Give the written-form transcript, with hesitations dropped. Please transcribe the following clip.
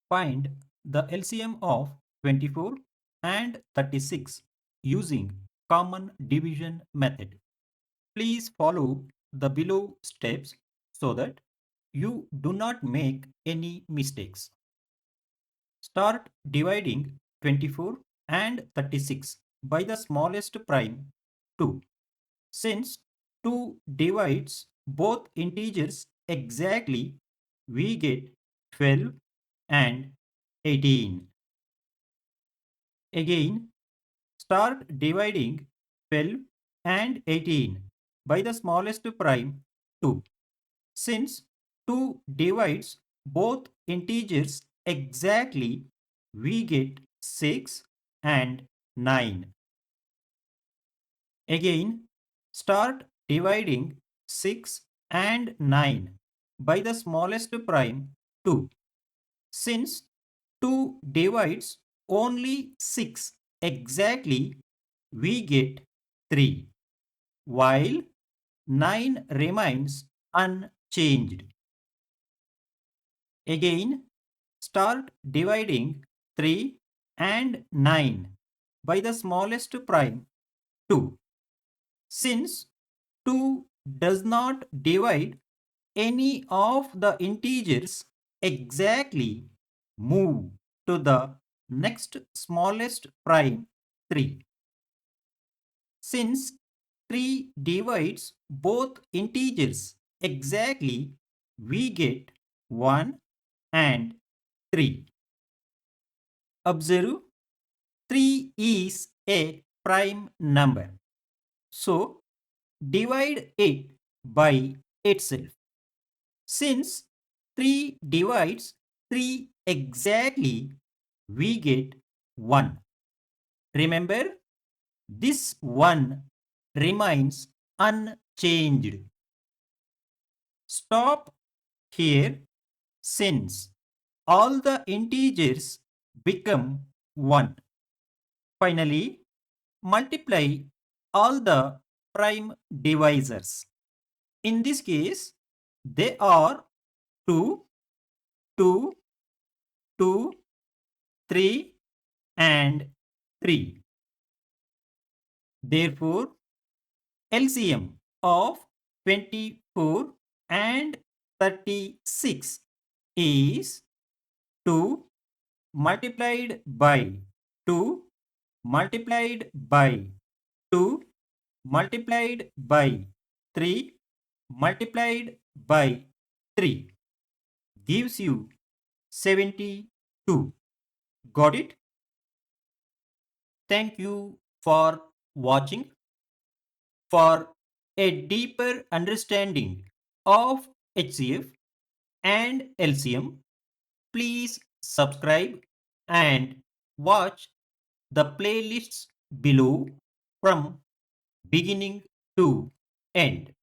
Find the LCM of 24 and 36 using common division method. Please follow the below steps so that you do not make any mistakes. Start dividing 24 and 36 by the smallest prime 2. Since 2 divides both integers exactly, we get 12 and 18. Again, start dividing 12 and 18 by the smallest prime 2. Since 2 divides both integers exactly, we get 6 and 9. Again, start dividing 6 and 9 by the smallest prime 2. Since 2 divides only 6 exactly, we get 3, while 9 remains unchanged. Again, start dividing 3 and 9 by the smallest prime 2. Since 2 does not divide any of the integers exactly, move to the next smallest prime 3. Since 3 divides both integers exactly, we get 1 and 3. Observe, 3 is a prime number. So, divide it by itself. Since 3 divides 3 exactly, we get 1. Remember, this 1 remains unchanged. Stop here since all the integers become 1. Finally, multiply all the prime divisors. In this case, they are 2, 2, 2, 3, and 3. Therefore, LCM of 24 and 36 is 2 multiplied by 2 multiplied by 2 multiplied by 3 multiplied by 3 gives you 72. Got it? Thank you for watching. For a deeper understanding of HCF and LCM, please subscribe and watch the playlists below from beginning to end.